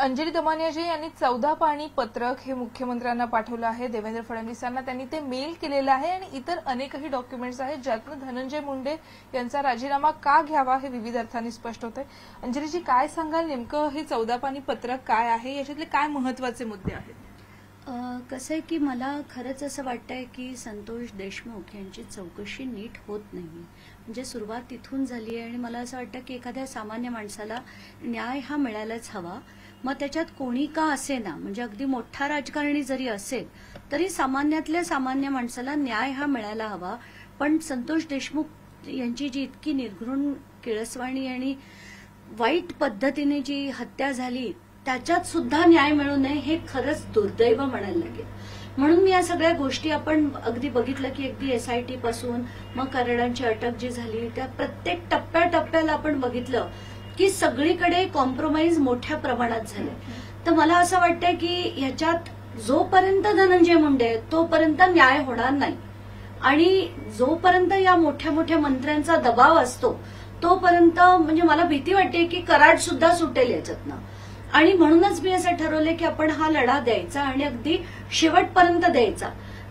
अंजली दमानियाजी यांनी 14 पाणी पत्रक हे मुख्यमंत्र्यांना पाठवलं आहे। देवेंद्र फडणवीसांना त्यांनी ते मेल केलेलं आहे आणि इतर अनेकही डॉक्युमेंट्स आहेत ज्यातून धनंजय मुंडे यांचा राजीनामा का घ्यावा हे विविध अर्थांनी स्पष्ट होते। अंजलीजी, काय सांगाल, नेमकं हे 14 पाणी पत्रक काय आहे, याच्यातले काय महत्त्वाचे मुद्दे आहेत? कसं आहे की मला खरंच असं वाटतंय की संतोष देशमुख यांची चौकशी नीट होत नाही। म्हणजे सुरुवात तिथून झाली आहे आणि मला असं वाटतं की एखाद्या सामान्य माणसाला न्याय हा मिळायलाच हवा। मग त्याच्यात कोणी का असेना, म्हणजे अगदी मोठा राजकारणी जरी असेल तरी सामान्यातल्या सामान्य माणसाला न्याय हा मिळायला हवा। पण संतोष देशमुख यांची जी इतकी निर्घृण, किळसवाणी आणि वाईट पद्धतीने जी हत्या झाली त्याच्यात सुद्धा न्याय मिळू नये हे खरंच दुर्दैव म्हणायला लागेल। म्हणून मी या सगळ्या गोष्टी आपण अगदी बघितलं की अगदी SIT पासून मग कराडांची अटक जी झाली त्या प्रत्येक टप्प्याटप्प्याला आपण बघितलं की सगळीकडे कॉम्प्रोमाइज मोठ्या प्रमाणात झाले। तर मला असं वाटतंय की ह्याच्यात जोपर्यंत धनंजय मुंडे आहेत तोपर्यंत न्याय होणार नाही आणि जोपर्यंत या मोठ्या मोठ्या मंत्र्यांचा दबाव असतो तोपर्यंत म्हणजे मला भीती वाटते की कराड सुद्धा सुटेल याच्यातनं। आणि म्हणूनच मी असं ठरवलंय की आपण हा लढा द्यायचा आणि अगदी शेवटपर्यंत द्यायचा।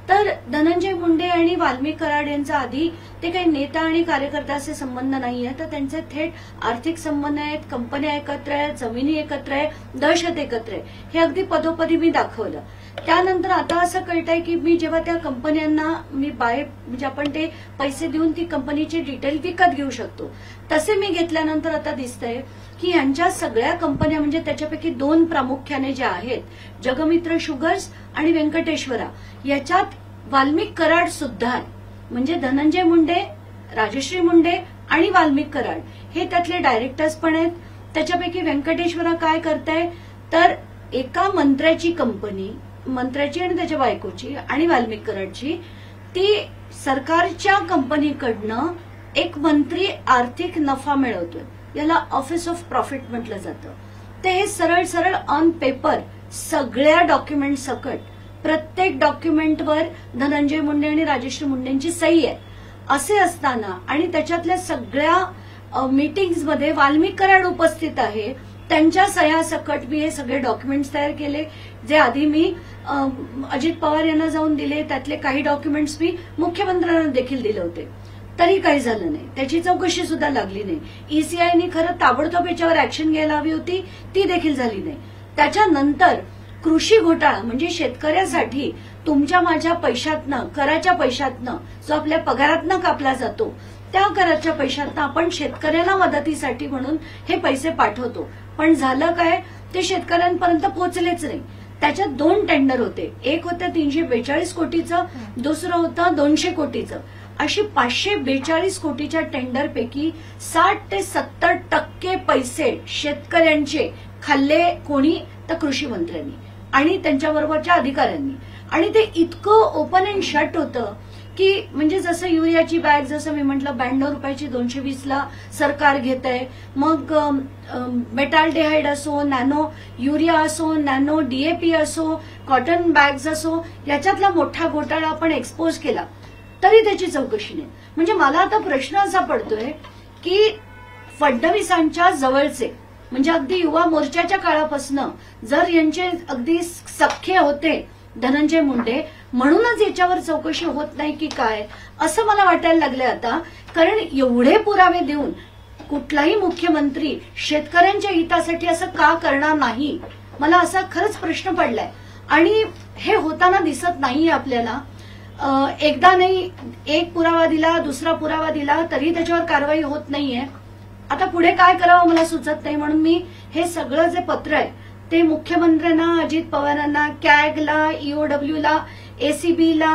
तर धनंजय मुंडे आणि वाल्मिक कराड यांचा आधी ते काही नेता आणि कार्यकर्ता असे संबंध नाही आहेत, तर त्यांचे थेट आर्थिक संबंध आहेत, कंपन्या एकत्र आहेत, जमिनी एकत्र आहे, दहशत एकत्र आहे, हे अगदी पदोपदी मी दाखवलं। त्यानंतर आता असं कळतंय की मी जेव्हा त्या कंपन्यांना मी म्हणजे आपण ते पैसे देऊन ती कंपनीची डिटेल विकत घेऊ शकतो, तसे मी घेतल्यानंतर आता दिसतंय की यांच्या सगळ्या कंपन्या म्हणजे त्याच्यापैकी 2 प्रामुख्याने ज्या आहेत, जगमित्र शुगर्स आणि व्यंकटेश्वरा, याच्यात वाल्मिक कराड सुद्धा आहे। म्हणजे धनंजय मुंडे, राजश्री मुंडे आणि वाल्मिक कराड हे त्यातले डायरेक्टर्स पण आहेत। त्याच्यापैकी व्यंकटेश्वरा काय करताय तर एका मंत्र्याची कंपनी, मंत्र्याची आणि त्याच्या बायकोची आणि वाल्मिक कराडची, ती सरकारच्या कंपनीकडनं एक मंत्री आर्थिक नफा मिळवतोय, याला ऑफिस ऑफ प्रॉफिट म्हटलं जातं। ते हे सरळ सरळ ऑन पेपर सगळ्या डॉक्युमेंट सकट प्रत्येक डॉक्युमेंटवर धनंजय मुंडे आणि राजश्री मुंडेंची सही आहे। असे असताना आणि त्याच्यातल्या सगळ्या मीटिंग्समध्ये वाल्मिक कराड उपस्थित आहे, त्यांच्या सह्या सकट मी हे सगळे डॉक्युमेंट्स तयार केले, जे आधी मी अजित पवार यांना जाऊन दिले। त्यातले काही डॉक्युमेंट्स मी मुख्यमंत्र्यांना देखील दिले होते, तरी काही झालं नाही, त्याची चौकशी सुद्धा लागली नाही। ECIने खरं ताबडतोब याच्यावर ऍक्शन घ्यायला हवी होती, ती देखील झाली नाही। त्याच्यानंतर कृषी घोटाळा म्हणजे शेतकऱ्यासाठी तुमच्या माझ्या पैशातनं, कराच्या पैशातनं, जो आपल्या पगारातनं कापला जातो, त्या कराच्या पैशातनं आपण शेतकऱ्याला मदतीसाठी म्हणून हे पैसे पाठवतो, पण झालं काय, ते शेतकऱ्यांपर्यंत पोहोचलेच नाही। त्याच्यात 2 टेंडर होते, एक होतं 342 कोटीचं, दुसरं होतं 200 कोटीचं। अशी 542 कोटीच्या टेंडरपैकी 60 ते 70% पैसे शेतकऱ्यांचे खाल्ले कोणी तर कृषी मंत्र्यांनी आणि त्यांच्याबरोबरच्या अधिकाऱ्यांनी। आणि ते इतकं ओपन अँड शट होतं की म्हणजे जसं युरियाची बॅग, जसं मी म्हटलं 92 रुपयाची 220ला सरकार घेत आहे, मग मेटाल्डिहाइड असो, नॅनो युरिया असो, नॅनो DAP असो, कॉटन बॅग्स असो, याच्यातला मोठा घोटाळा आपण एक्सपोज केला तरी त्याची चौकशी नाही। म्हणजे मला आता प्रश्न असा पडतोय की फडणवीसांच्या जवळचे म्हणजे अगदी युवा मोर्चाच्या काळापासून जर यांचे अगदी सख्खे होते धनंजय मुंडे, म्हणूनच याच्यावर चौकशी होत नाही की काय, असं मला वाटायला लागलंय आता। कारण एवढे पुरावे देऊन कुठलाही मुख्यमंत्री शेतकऱ्यांच्या हितासाठी असं का करणार नाही, मला असा खरंच प्रश्न पडलाय। आणि हे होताना दिसत नाहीये आपल्याला। एकदा नाही, एक पुरावा दिला, दुसरा पुरावा दिला, तरी त्याच्यावर कारवाई होत नाहीये। आता पुढे काय करावं मला सुचत नाही, म्हणून मी हे सगळं जे पत्र आहे ते मुख्यमंत्र्यांना, अजित पवारांना, कॅगला, EOWला, ACBला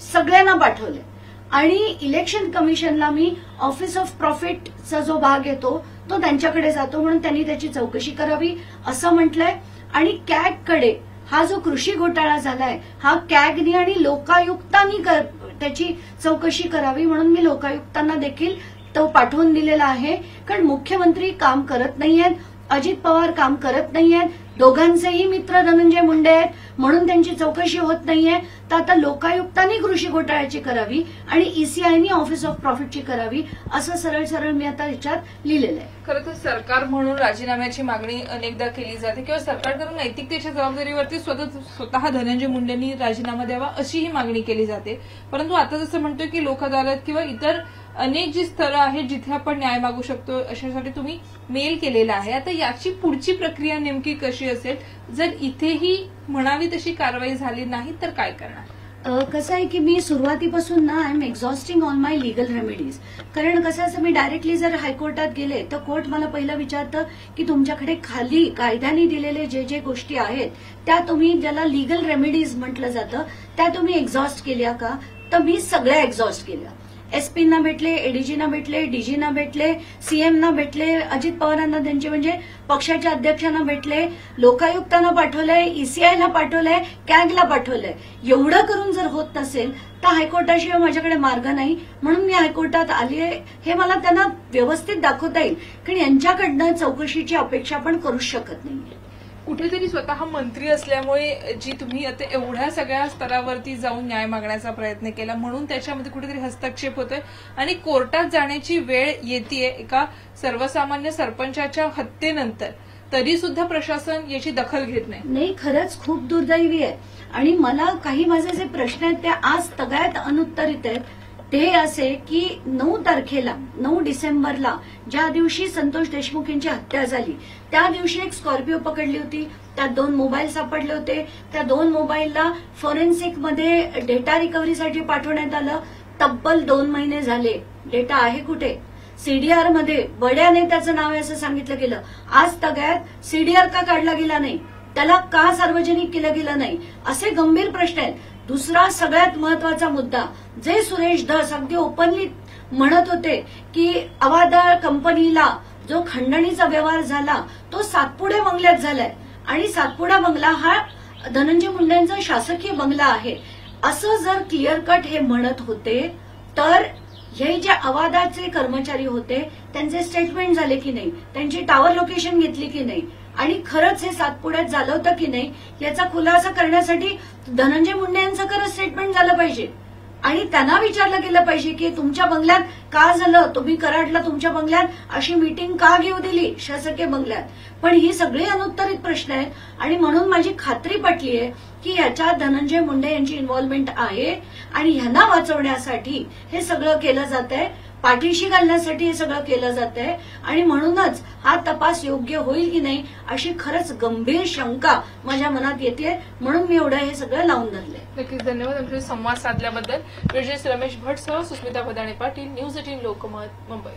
सगळ्यांना पाठवले आणि इलेक्शन कमिशनला मी ऑफिस ऑफ प्रॉफिटचा जो भाग येतो तो त्यांच्याकडे जातो म्हणून त्यांनी त्याची चौकशी करावी असं म्हटलंय। आणि कॅगकडे हा जो कृषी घोटाळा झालाय हा कॅगनी आणि लोकायुक्तांनी त्याची चौकशी करावी म्हणून मी लोकायुक्तांना देखील तो पाठवून दिलेला आहे। कारण मुख्यमंत्री काम करत नाहीयेत, अजित पवार काम करत नाहीयेत, दोघांचेही मित्र धनंजय मुंडे आहेत म्हणून त्यांची चौकशी होत नाहीये, तर आता लोकायुक्तांनी कृषी घोटाळ्याची करावी आणि ईसीआयनी ऑफिस ऑफ प्रॉफिटची करावी, असं सरळ सरळ मी आता याच्यात लिहिलेलं आहे. खरं तर सरकार म्हणून राजीनाम्याची मागणी अनेकदा केली जाते किंवा सरकारकडून नैतिकतेच्या जबाबदारीवरती स्वतः धनंजय मुंडेंनी राजीनामा द्यावा अशी ही मागणी केली जाते. परंतु आता जसं म्हणतोय की लोक अदालत किंवा इतर अनेक जी स्तरं आहेत जिथे आपण न्याय मागू शकतो अशासाठी तुम्ही मेल केलेला आहे. आता याची पुढची प्रक्रिया नेमकी कशी असेल? जर इथेही म्हणावी तशी कारवाई झाली नाही तर काय करणार? कसं आहे की मी सुरुवातीपासून ना I am exhausting on my legal remedies. कारण कसं असं मी डायरेक्टली जर हायकोर्टात गेले तर कोर्ट मला पहिलं विचारतं की तुमच्याकडे खाली कायद्याने दिलेले जे जे गोष्टी आहेत त्या तुम्ही, ज्याला लिगल रेमेडीज म्हटलं जातं, त्या तुम्ही एक्झॉस्ट केल्या का? तर मी सगळ्या एक्झॉस्ट केल्या. एसपींना भेटले, एडीजीना भेटले, डीजीना भेटले, सीएमना भेटले, अजित पवारांना त्यांचे म्हणजे पक्षाच्या अध्यक्षांना भेटले, लोकायुक्तांना पाठवलंय, ईसीआयला पाठवलंय, कॅगला पाठवलंय. एवढं करून जर होत नसेल तर हायकोर्टाशिवाय माझ्याकडे मार्ग नाही. म्हणून मी हायकोर्टात आली आहे. हे मला त्यांना व्यवस्थित दाखवता येईल, कारण यांच्याकडनं चौकशीची अपेक्षा पण करूच शकत नाहीये. कुठेतरी स्वतः मंत्री असल्यामुळे जी तुम्ही आता एवढ्या सगळ्या स्तरावरती जाऊन न्याय मागण्याचा प्रयत्न केला म्हणून त्याच्यामध्ये कुठेतरी हस्तक्षेप होतोय आणि कोर्टात जाण्याची वेळ येतेय एका सर्वसामान्य सरपंचाच्या हत्येनंतर, तरी सुद्धा प्रशासन याची दखल घेत नाही. खरंच खूप दुर्दैवी आहे. आणि मला काही माझे जे प्रश्न आहेत ते आज तगायत अनुत्तरित आहेत. ते असे की 9 डिसेंबरला ज्या दिवशी संतोष देशमुख यांची हत्या झाली त्या दिवशी एक स्कॉर्पिओ पकडली होती, त्यात 2 मोबाईल सापडले होते. त्या 2 मोबाईलला फॉरेन्सिकमध्ये डेटा रिकव्हरीसाठी पाठवण्यात आलं. तब्बल 2 महिने झाले. डेटा आहे कुठे? सीडीआर मध्ये बड्या नेत्याचं नाव आहे असं सांगितलं गेलं. आज तगायत सीडीआर का काढला गेला नाही, त्याला का सार्वजनिक केलं गेलं नाही, असे गंभीर प्रश्न आहेत. दुसरा सगळ्यात महत्वाचा मुद्दा, जे सुरेश धस अगदी ओपनली म्हणत होते की अवादा कंपनीला जो खंडणीचा व्यवहार झाला तो सातपुडे बंगल्यात झालाय आणि सातपुडा बंगला हा धनंजय मुंडेंचा शासकीय बंगला आहे, असं जर क्लिअर कट हे म्हणत होते तर हे जे अवादाचे कर्मचारी होते त्यांचे स्टेटमेंट झाले की नाही, त्यांची टावर लोकेशन घेतली की नाही आणि खरंच हे सातपुड्यात झालं होतं की नाही याचा खुलासा करण्यासाठी धनंजय मुंडे यांचं खरंच स्टेटमेंट झालं पाहिजे. आणि त्यांना विचारलं गेलं पाहिजे की तुमच्या बंगल्यात का झालं, तुम्ही कराडला तुमच्या बंगल्यात अशी मीटिंग का घेऊ दिली शासकीय बंगल्यात. पण ही सगळी अनुत्तरित प्रश्न आहेत आणि म्हणून माझी खात्री पटली आहे की याच्यात धनंजय मुंडे यांची इन्व्हॉल्वमेंट आहे आणि ह्यांना वाचवण्यासाठी हे सगळं केलं जात आहे, पाठीशी घालण्यासाठी हे सगळं केलं जात आहे आणि म्हणूनच हा तपास योग्य होईल की नाही अशी खरंच गंभीर शंका माझ्या मनात येते. म्हणून मी एवढं हे सगळं लावून धरलंय. नक्कीच धन्यवाद आमच्याशी संवाद साधल्याबद्दल. रमेश भट सह सुस्मिता भदाणे पाटील, न्यूज 18 लोकमत, मुंबई.